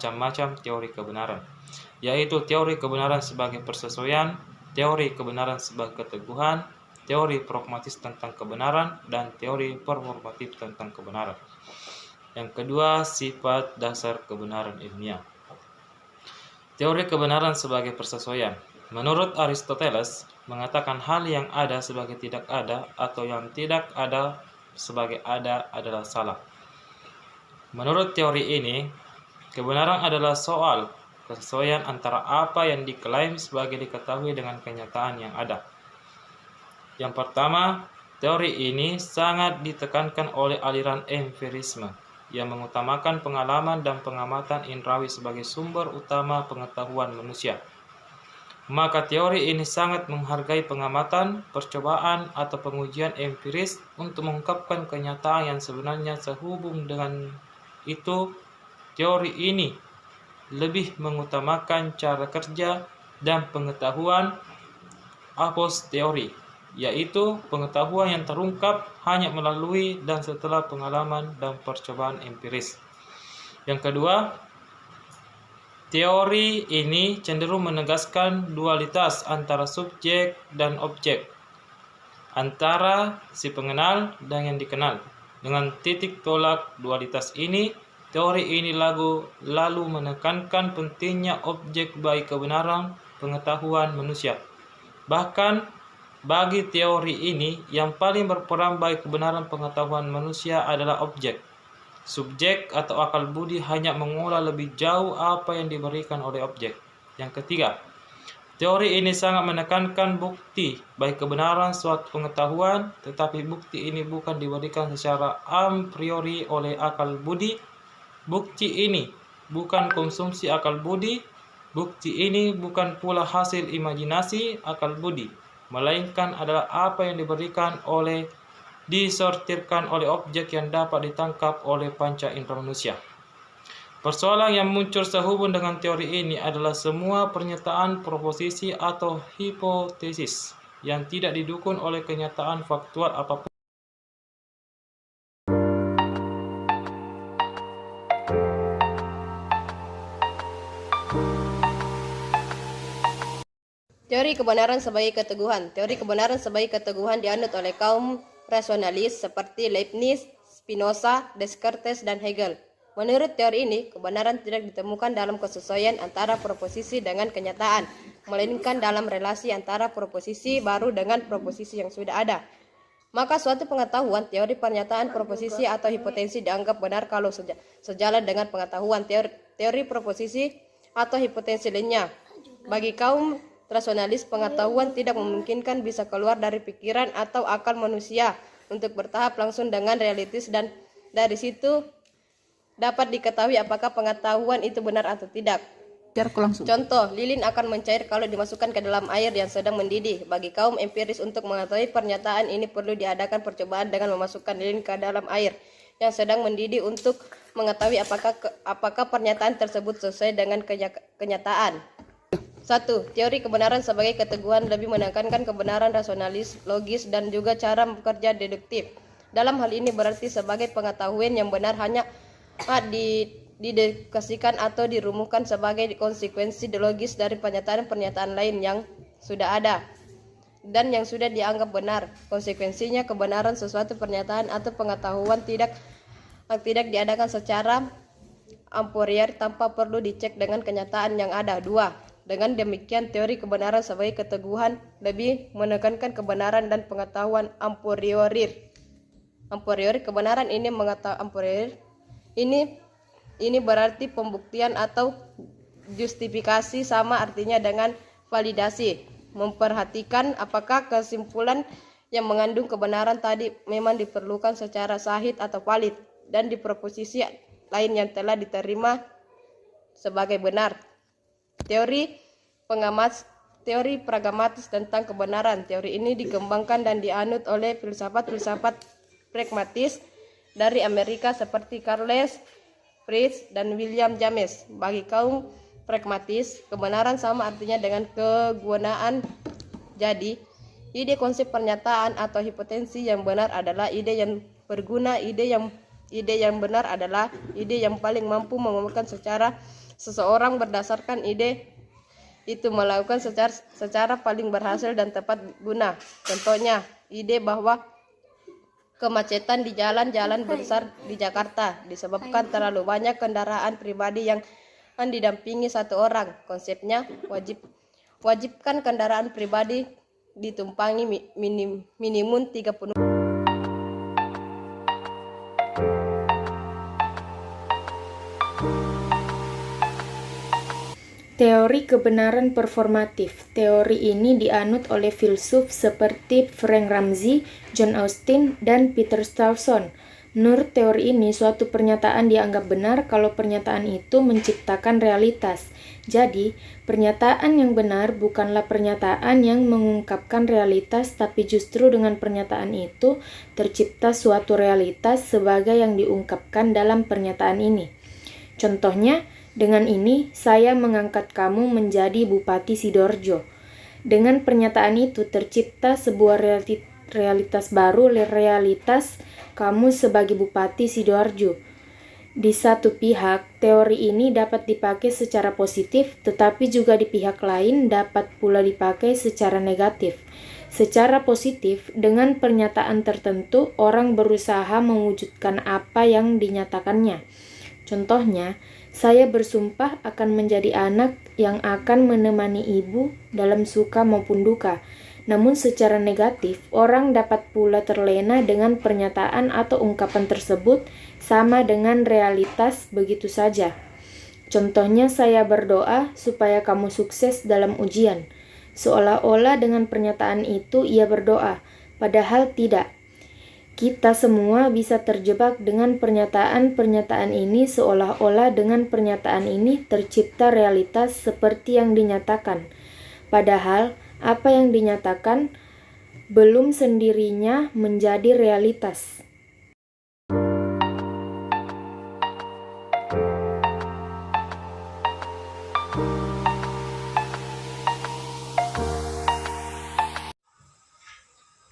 Macam-macam teori kebenaran, yaitu teori kebenaran sebagai persesuaian, teori kebenaran sebagai keteguhan, teori pragmatis tentang kebenaran, dan teori performatif tentang kebenaran. Yang kedua, sifat dasar kebenaran ilmiah. Teori kebenaran sebagai persesuaian. Menurut Aristoteles, mengatakan hal yang ada sebagai tidak ada atau yang tidak ada sebagai ada adalah salah. Menurut teori ini, kebenaran adalah soal kesesuaian antara apa yang diklaim sebagai diketahui dengan kenyataan yang ada. Yang pertama, teori ini sangat ditekankan oleh aliran empirisme yang mengutamakan pengalaman dan pengamatan indrawi sebagai sumber utama pengetahuan manusia. Maka teori ini sangat menghargai pengamatan, percobaan, atau pengujian empiris untuk mengungkapkan kenyataan yang sebenarnya. Sehubung dengan itu, teori ini lebih mengutamakan cara kerja dan pengetahuan a posteriori, yaitu pengetahuan yang terungkap hanya melalui dan setelah pengalaman dan percobaan empiris. Yang kedua, teori ini cenderung menegaskan dualitas antara subjek dan objek, antara si pengenal dan yang dikenal. Dengan titik tolak dualitas ini, teori ini lalu menekankan pentingnya objek bagi kebenaran pengetahuan manusia. Bahkan bagi teori ini, yang paling berperan bagi kebenaran pengetahuan manusia adalah objek. Subjek atau akal budi hanya mengolah lebih jauh apa yang diberikan oleh objek. Yang ketiga, teori ini sangat menekankan bukti bagi kebenaran suatu pengetahuan, tetapi bukti ini bukan diberikan secara a priori oleh akal budi. Bukti ini bukan konsumsi akal budi. Bukti ini bukan pula hasil imajinasi akal budi, melainkan adalah apa yang disortirkan oleh objek yang dapat ditangkap oleh panca indera manusia. Persoalan yang muncul sehubung dengan teori ini adalah semua pernyataan, proposisi, atau hipotesis yang tidak didukung oleh kenyataan faktual apapun. Teori kebenaran sebagai keteguhan. Teori kebenaran sebagai keteguhan dianut oleh kaum rasionalis seperti Leibniz, Spinoza, Descartes, dan Hegel. Menurut teori ini, kebenaran tidak ditemukan dalam kesesuaian antara proposisi dengan kenyataan, melainkan dalam relasi antara proposisi baru dengan proposisi yang sudah ada. Maka suatu pengetahuan, teori pernyataan, proposisi, atau hipotesis dianggap benar kalau sejalan dengan pengetahuan, teori proposisi, atau hipotesis lainnya. Bagi kaum rasionalis, pengetahuan tidak memungkinkan bisa keluar dari pikiran atau akal manusia untuk bertahap langsung dengan realitis, dan dari situ dapat diketahui apakah pengetahuan itu benar atau tidak. Contoh, lilin akan mencair kalau dimasukkan ke dalam air yang sedang mendidih. Bagi kaum empiris, untuk mengetahui pernyataan ini perlu diadakan percobaan dengan memasukkan lilin ke dalam air yang sedang mendidih untuk mengetahui apakah pernyataan tersebut sesuai dengan kenyataan. 1. Teori kebenaran sebagai keteguhan lebih menekankan kebenaran rasionalis, logis, dan juga cara bekerja deduktif. Dalam hal ini berarti sebagai pengetahuan yang benar hanya didedukasikan atau dirumuskan sebagai konsekuensi logis dari pernyataan-pernyataan lain yang sudah ada dan yang sudah dianggap benar. Konsekuensinya, kebenaran sesuatu pernyataan atau pengetahuan tidak diadakan secara a priori tanpa perlu dicek dengan kenyataan yang ada. 2. Dengan demikian, teori kebenaran sebagai keteguhan lebih menekankan kebenaran dan pengetahuan a priori. A priori, kebenaran ini ini berarti pembuktian atau justifikasi, sama artinya dengan validasi. Memperhatikan apakah kesimpulan yang mengandung kebenaran tadi memang diperlukan secara sahih atau valid dan di proposisi lain yang telah diterima sebagai benar. Teori teori pragmatis tentang kebenaran. Teori ini dikembangkan dan dianut oleh filsafat-filsafat pragmatis dari Amerika seperti Charles Fritz dan William James. Bagi kaum pragmatis, kebenaran sama artinya dengan kegunaan. Jadi, ide konsep pernyataan atau hipotesis yang benar adalah ide yang berguna. Ide yang benar adalah ide yang paling mampu mengumumkan secara seseorang berdasarkan ide itu melakukan secara paling berhasil dan tepat guna. Contohnya, ide bahwa kemacetan di jalan-jalan besar di Jakarta disebabkan terlalu banyak kendaraan pribadi yang didampingi satu orang. Konsepnya wajibkan kendaraan pribadi ditumpangi minimum 3 penumpang. Teori kebenaran performatif. Teori ini dianut oleh filsuf seperti Frank Ramsey, John Austin, dan Peter Strawson. Menurut teori ini, suatu pernyataan dianggap benar kalau pernyataan itu menciptakan realitas. Jadi, pernyataan yang benar bukanlah pernyataan yang mengungkapkan realitas, tapi justru dengan pernyataan itu tercipta suatu realitas sebagai yang diungkapkan dalam pernyataan ini. Contohnya, dengan ini saya mengangkat kamu menjadi Bupati Sidoarjo. Dengan pernyataan itu tercipta sebuah realitas baru, realitas kamu sebagai Bupati Sidoarjo. Di satu pihak, teori ini dapat dipakai secara positif, tetapi juga di pihak lain dapat pula dipakai secara negatif. Secara positif, dengan pernyataan tertentu, orang berusaha mewujudkan apa yang dinyatakannya. Contohnya, saya bersumpah akan menjadi anak yang akan menemani ibu dalam suka maupun duka. Namun secara negatif, orang dapat pula terlena dengan pernyataan atau ungkapan tersebut sama dengan realitas begitu saja. Contohnya, saya berdoa supaya kamu sukses dalam ujian. Seolah-olah dengan pernyataan itu ia berdoa, padahal tidak. Kita semua bisa terjebak dengan pernyataan-pernyataan ini, seolah-olah dengan pernyataan ini tercipta realitas seperti yang dinyatakan. Padahal apa yang dinyatakan belum sendirinya menjadi realitas.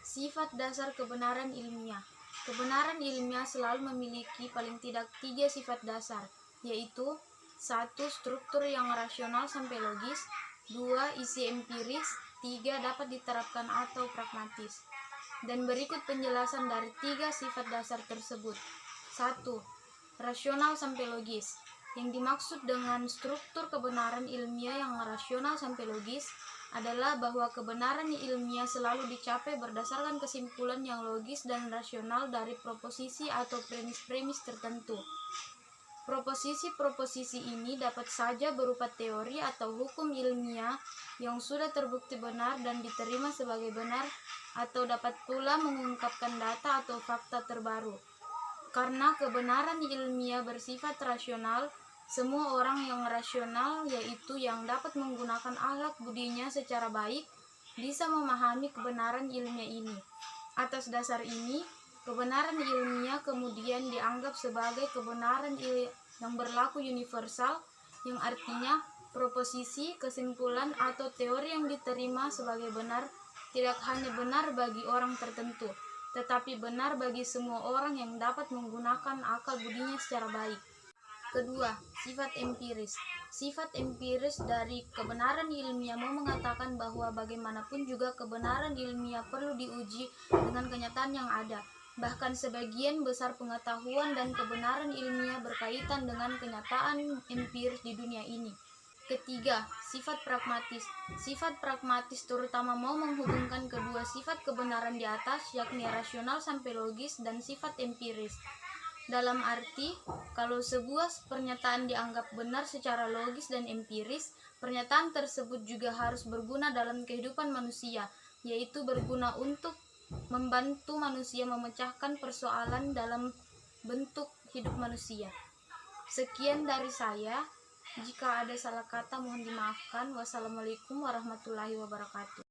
Sifat dasar kebenaran ilmiah. Kebenaran ilmiah selalu memiliki paling tidak 3 sifat dasar, yaitu 1. Struktur yang rasional sampai logis, 2. Isi empiris, 3. Dapat diterapkan atau pragmatis. Dan berikut penjelasan dari 3 sifat dasar tersebut. 1. Rasional sampai logis. Yang dimaksud dengan struktur kebenaran ilmiah yang rasional sampai logis adalah bahwa kebenaran ilmiah selalu dicapai berdasarkan kesimpulan yang logis dan rasional dari proposisi atau premis-premis tertentu. Proposisi-proposisi ini dapat saja berupa teori atau hukum ilmiah yang sudah terbukti benar dan diterima sebagai benar, atau dapat pula mengungkapkan data atau fakta terbaru. Karena kebenaran ilmiah bersifat rasional, semua orang yang rasional, yaitu yang dapat menggunakan akhlak budinya secara baik, bisa memahami kebenaran ilmiah ini. Atas dasar ini, kebenaran ilmiah kemudian dianggap sebagai kebenaran yang berlaku universal, yang artinya proposisi, kesimpulan, atau teori yang diterima sebagai benar tidak hanya benar bagi orang tertentu, tetapi benar bagi semua orang yang dapat menggunakan akal budinya secara baik. Kedua, sifat empiris. Sifat empiris dari kebenaran ilmiah mau mengatakan bahwa bagaimanapun juga kebenaran ilmiah perlu diuji dengan kenyataan yang ada. Bahkan sebagian besar pengetahuan dan kebenaran ilmiah berkaitan dengan kenyataan empiris di dunia ini. Ketiga, sifat pragmatis. Sifat pragmatis terutama mau menghubungkan kedua sifat kebenaran di atas, yakni rasional sampai logis dan sifat empiris. Dalam arti, kalau sebuah pernyataan dianggap benar secara logis dan empiris, pernyataan tersebut juga harus berguna dalam kehidupan manusia, yaitu berguna untuk membantu manusia memecahkan persoalan dalam bentuk hidup manusia. Sekian dari saya. Jika ada salah kata mohon dimaafkan. Wassalamualaikum warahmatullahi wabarakatuh.